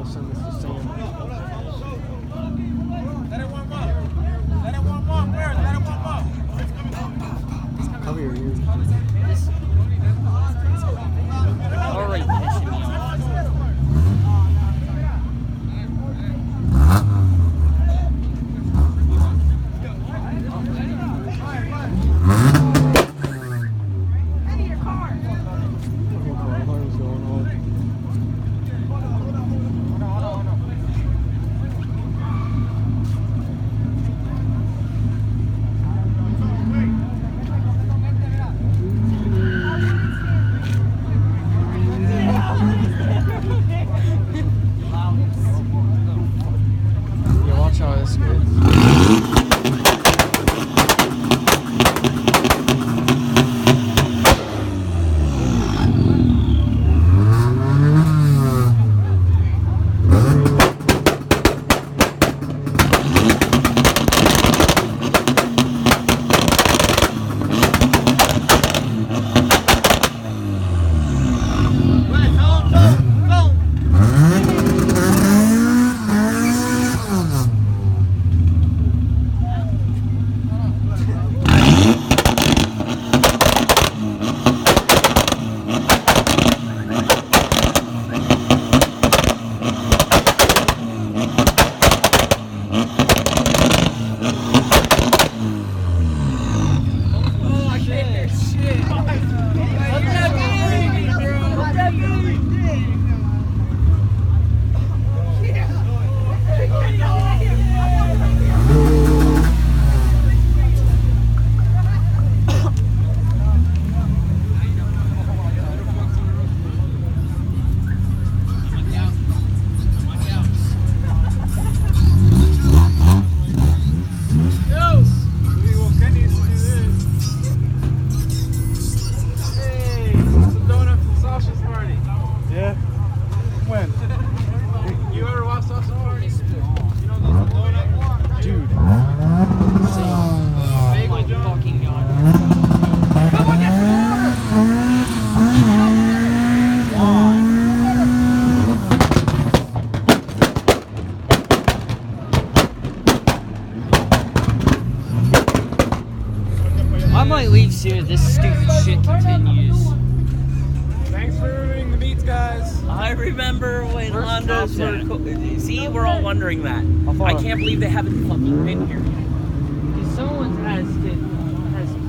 gonna send this to Sam. Cover your ears. Already pissing me off. Yeah, watch how this goes. Yeah? When? You ever watch Sausage Party? You know those blown up? Dude. My fucking god. I might leave soon if this stupid shit continues. Thanks for ruining the beats, guys. I remember when Where's Hondas the cops were. See, we're all wondering that. How far? I can't believe they haven't fucking been here. Someone has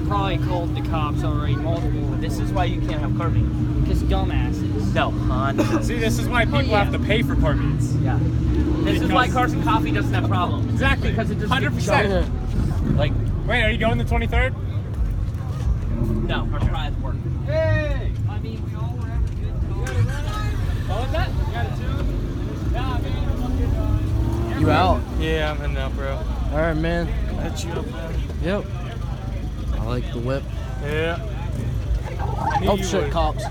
probably called the cops already multiple. This is why you can't have car meets. Because dumbasses. No, Honda. See, this is why people yeah. have to pay for car meets. Yeah. This is why Because- Cars and Coffee doesn't have problems. Exactly. Because it just 100%. Like, Wait, are you going the 23rd? no, our drive work. Hey! I mean, we all were having a good time. What was that? You got a tune? Yeah, man. You out? Yeah, I'm heading out, bro. Alright, man. Hit you up, man. Yep. I like the whip. Yeah. Oh shit, cops.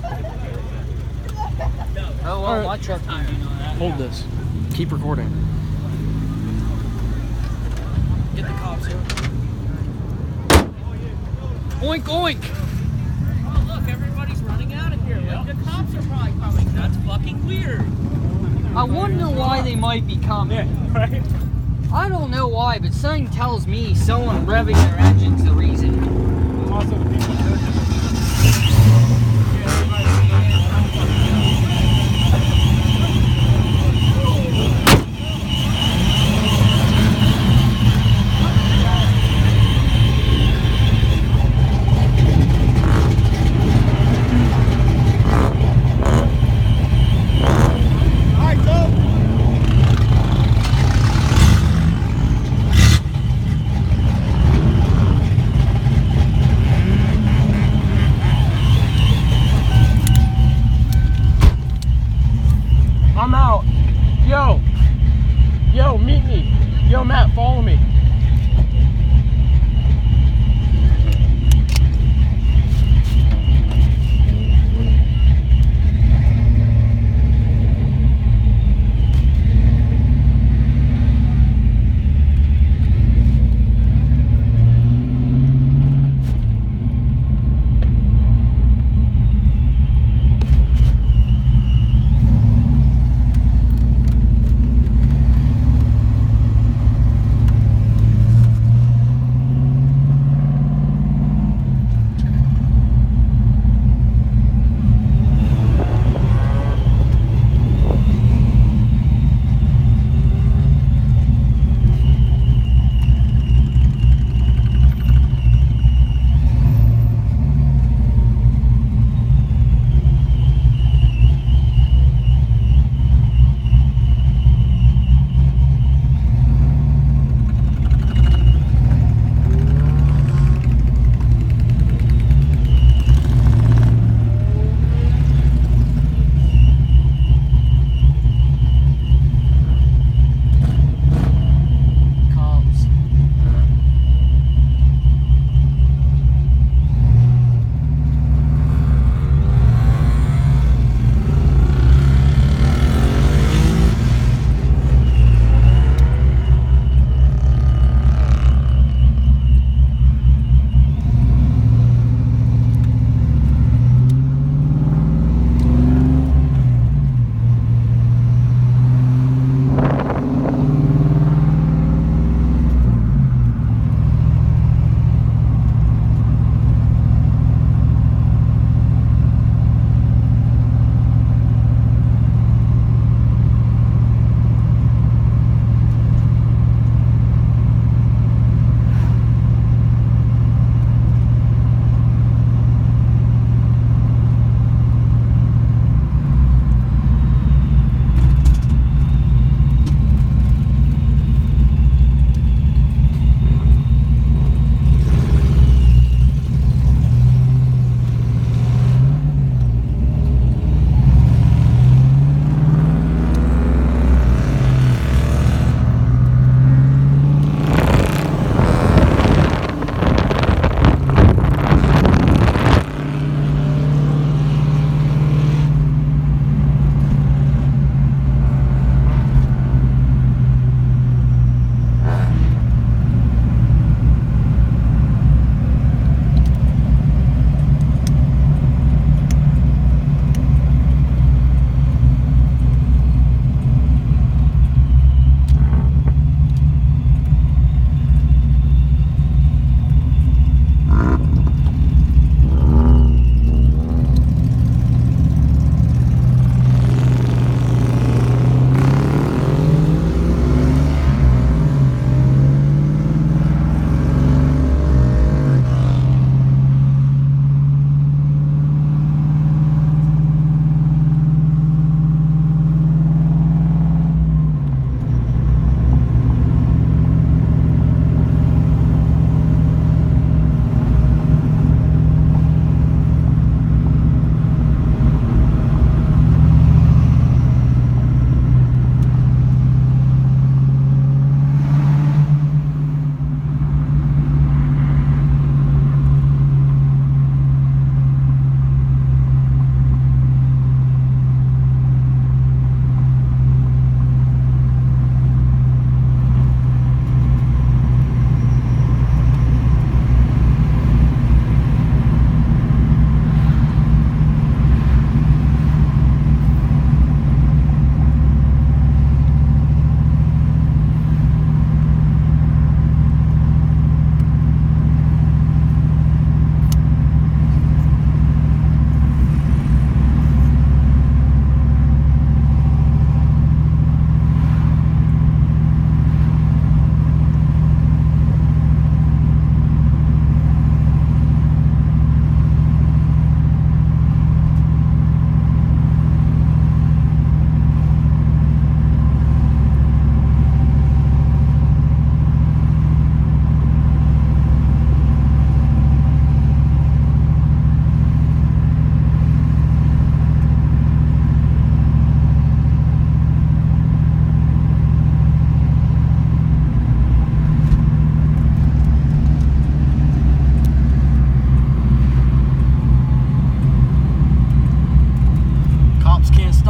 Oh, well, Alright. my truck didn't do none of that. Hold this. Keep recording. Get the cops here. Oink, oink! Oh, look, everybody's running out of here. Like, the cops are probably coming. That's fucking weird. I wonder why they might be coming. Yeah, right? I don't know why, but something tells me someone revving their engine's the reason. Also, the people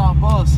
stop bus.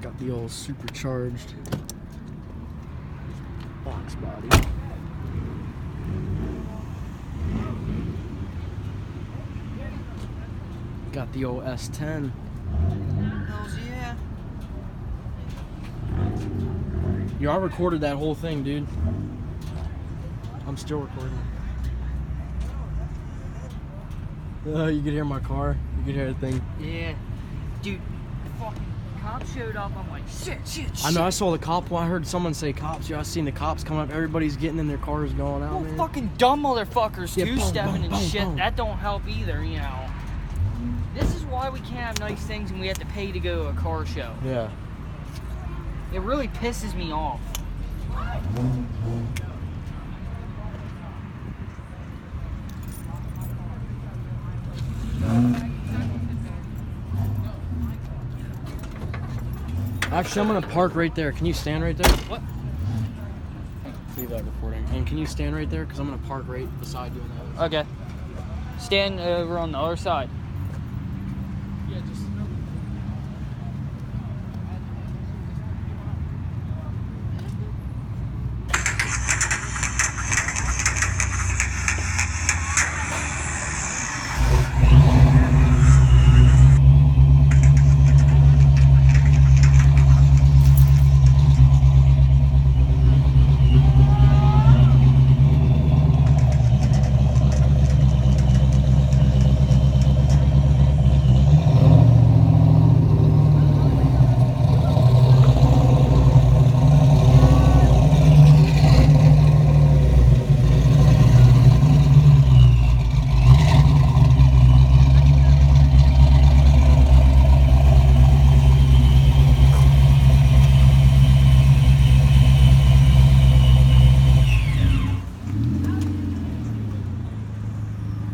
Got the old supercharged box body. Got the old S10. Hells yeah. Yo, I recorded that whole thing, dude. I'm still recording. You could hear my car. You could hear everything. Yeah. Dude, the fucking cops showed up. I'm like, shit. I know. I saw the cop. Well, I heard someone say cops. Yeah, I seen the cops come up. Everybody's getting in their cars, going out. Well, Man. fucking dumb motherfuckers Yeah, boom, two-stepping boom, and boom, shit. boom. That don't help either, you know. This is why we can't have nice things and we have to pay to go to a car show. Yeah. It really pisses me off. Actually, I'm gonna park right there. Can you stand right there? What? Leave that recording. And can you stand right there? Because I'm gonna park right beside you on the other Okay. Stand over on the other side. Yeah, just.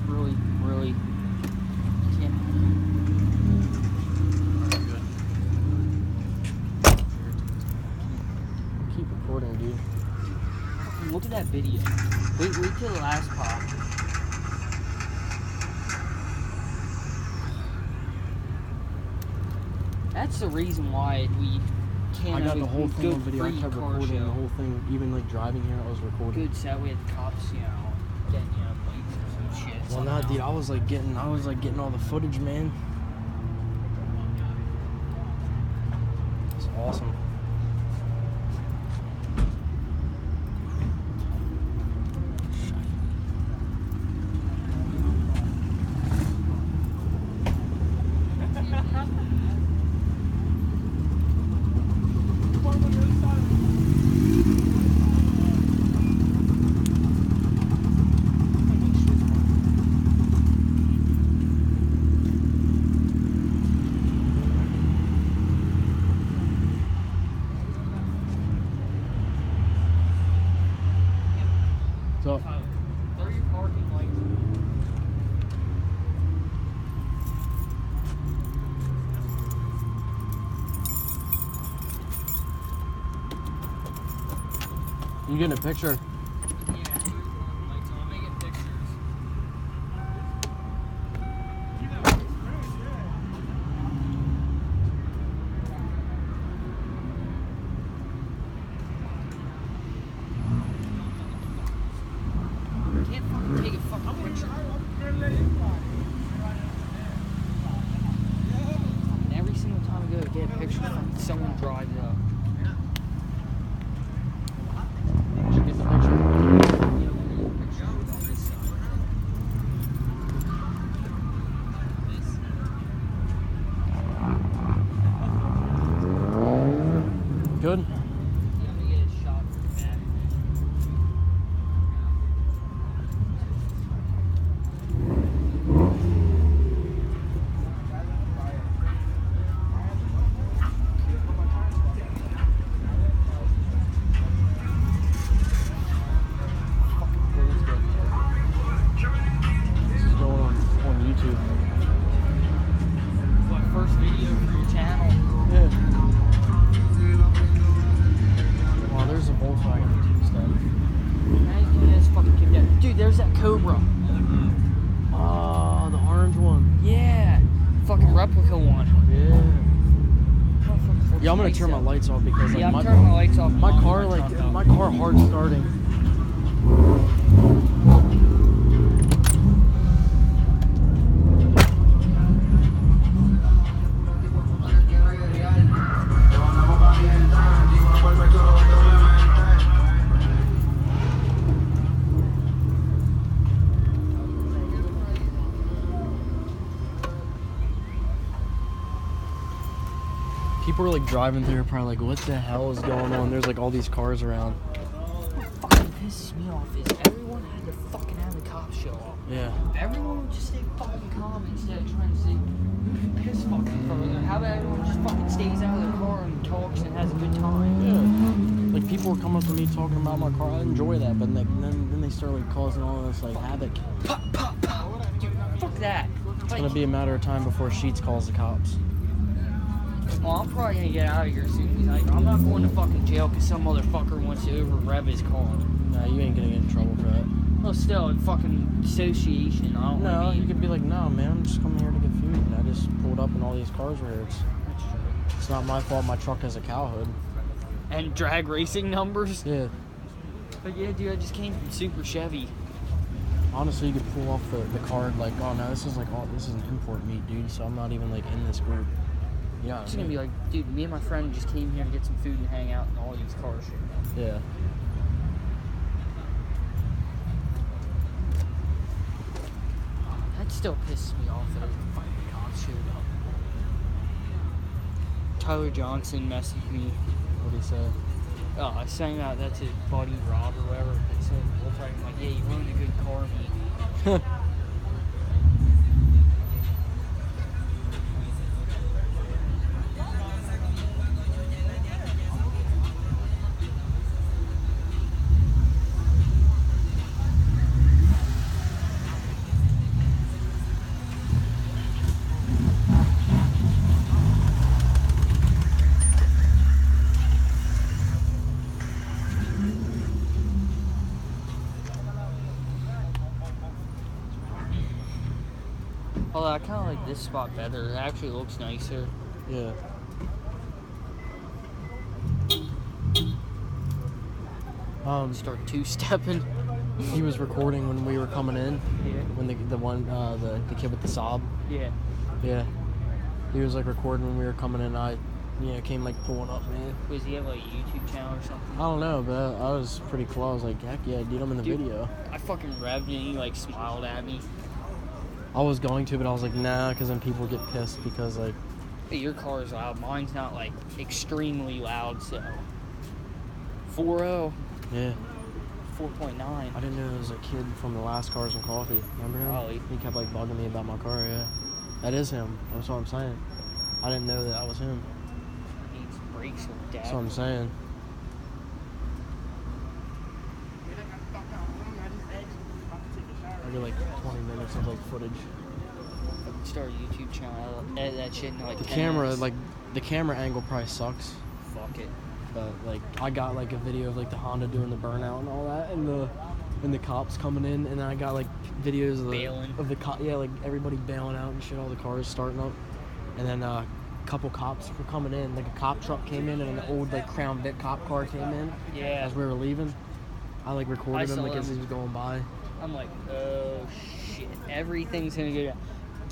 Really. Yeah. Keep recording, dude. Fucking look at that video. Wait till the last pop. That's the reason why we can't I got have the a whole thing good on video. I free kept car recording show. the whole thing. Even like driving here, I was recording. Good set. We had the cops, you know, getting you up like some shit. Well, nah, somehow. dude, I was like getting all the footage, man. It's awesome. So, Throw your parking lights. You getting a picture? Yeah, lights on. I'm making pictures. Can't fucking take a fucking picture. And every single time I go to get a picture, fucking someone drives up. Did you get the picture? Good. Yeah, I'm gonna get a shot from the back. This is going on YouTube. What, first video for your channel? Yeah. Wow, there's a Volkswagen stuff. Now he's gonna just fucking keep that. Dude, there's that Cobra. Oh, the orange one. Yeah. Fucking replica one. Yeah. Motherfucker looks Yeah, I'm gonna nice, turn my though. lights off because like Yeah, I'm my turning my lights off. my Mine car are like turned off. my car hard starting. People are like driving through, probably like, what the hell is going on? There's like all these cars around. What fucking pisses me off is everyone had to fucking have the cops show up. Yeah. If everyone would just stay fucking calm instead of trying to say piss fucking further. How about everyone just fucking stays out of the car and talks and has a good time? Yeah. Like people were coming up to me talking about my car. I enjoy that, but like, then they start like causing all this like havoc. Pop, pop, pop. Dude, fuck that. It's gonna be a matter of time before Sheets calls the cops. Well, I'm probably gonna get out of here soon. Like, I'm not going to fucking jail because some motherfucker wants to over rev his car. Nah, you ain't gonna get in trouble for that. Well, still, in fucking association, I don't No, wanna be. you could be like, no, man, I'm just coming here to get food. And I just pulled up and all these cars were here. It's not my fault my truck has a cow hood. And drag racing numbers. Yeah. But yeah, dude, I just came from Super Chevy. Honestly, you could pull off the card like, oh no, this is like, oh, this is an import meat, dude. So I'm not even like in this group. Yeah. It's gonna be like, dude, me and my friend just came here to get some food and hang out, and all these cars. Yeah. That still pisses me off that the fucking cops showed up. Tyler Johnson messaged me. What do you say? Oh, I sang out that's his buddy Rob or whatever. They said, we'll try like, yeah, you ruined a good car meet. Although I kind of like this spot better. It actually looks nicer. Yeah. Start two-stepping. He was recording when we were coming in. Yeah. When the kid with the sob. Yeah. Yeah. He was like recording when we were coming in. I came like pulling up, man. Was he have like a YouTube channel or something? I don't know, but I was pretty cool. I was like, heck yeah, dude, I'm in the Dude. video. I fucking revved and he like smiled at me. I was going to, but I was like, nah, because then people get pissed because like. But your car is loud. Mine's not like extremely loud, so. 4.0. Yeah. 4.9. I didn't know there was a kid from the last Cars and Coffee. Remember him? Probably. He kept like bugging me about my car. Yeah. That is him. That's what I'm saying. I didn't know that was him. Needs brakes or dad. That's what I'm saying. every like 20 minutes of like footage. Start a YouTube channel, edit that shit in like The 10 camera, minutes. like the camera angle probably sucks. Fuck it. But like I got like a video of like the Honda doing the burnout and all that, and the cops coming in, and then I got like videos of Bailing. the yeah, like everybody bailing out and shit, all the cars starting up, and then a couple cops were coming in, like a cop truck came in and an old like Crown Vic cop car came in Yeah. as we were leaving. I like recorded him saw like as he them. was going by. I'm like, oh shit, everything's gonna go down.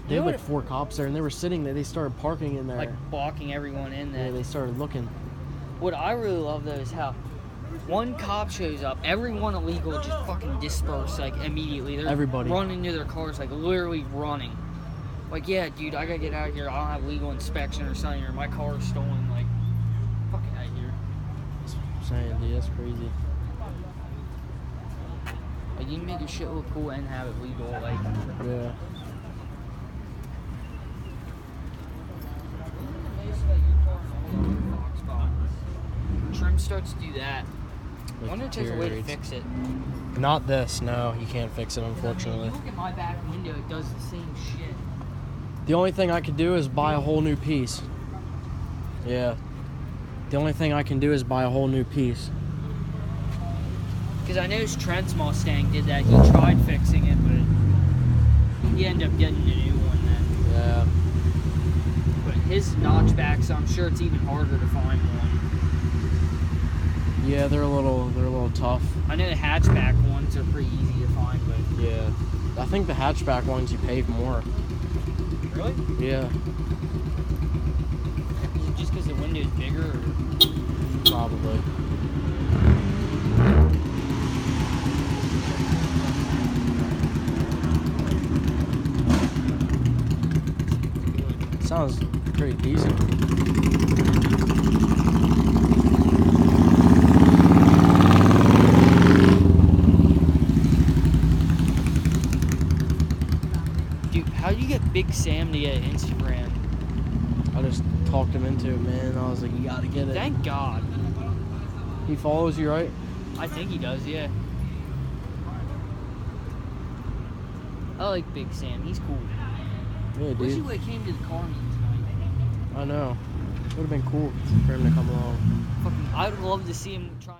They You had know like 4 cops there, and they were sitting there. They started parking in there. like blocking everyone in yeah, there. they started looking. What I really love though is how one cop shows up, everyone illegal just fucking disperse like immediately. They're Everybody. running to their cars, like literally running. Like, yeah, dude, I gotta get out of here. I don't have legal inspection or something, or my car is stolen. Like, fucking out of here. That's what I'm saying, dude. That's crazy. Like, you can make your shit look cool and have it legal. Like, Yeah. Trim starts to do that. I Like, wonder if there's a way to deteriorates. fix it. Not this. No, you can't fix it, unfortunately. Look at my back window, it does the same shit. The only thing I could do is buy a whole new piece. Yeah. The only thing I can do is buy a whole new piece. Because I noticed Trent's Mustang did that. He tried fixing it, but he ended up getting a new one then. Yeah. But his notchback, so I'm sure it's even harder to find one. Yeah, they're a little tough. I know the hatchback ones are pretty easy to find, but Yeah. I think the hatchback ones you pay more. really? Yeah, Is it just because the window's bigger? Or? probably. Sounds pretty decent. Dude, how do you get Big Sam to get Instagram? I just talked him into it, man. I was like, you gotta get it. Thank God. He follows you, right? I think he does, yeah. I like Big Sam. He's cool. Yeah, Wish he dude. would have came to the car meet tonight. I know. Would have been cool for him to come along. Fucking, I would love to see him try.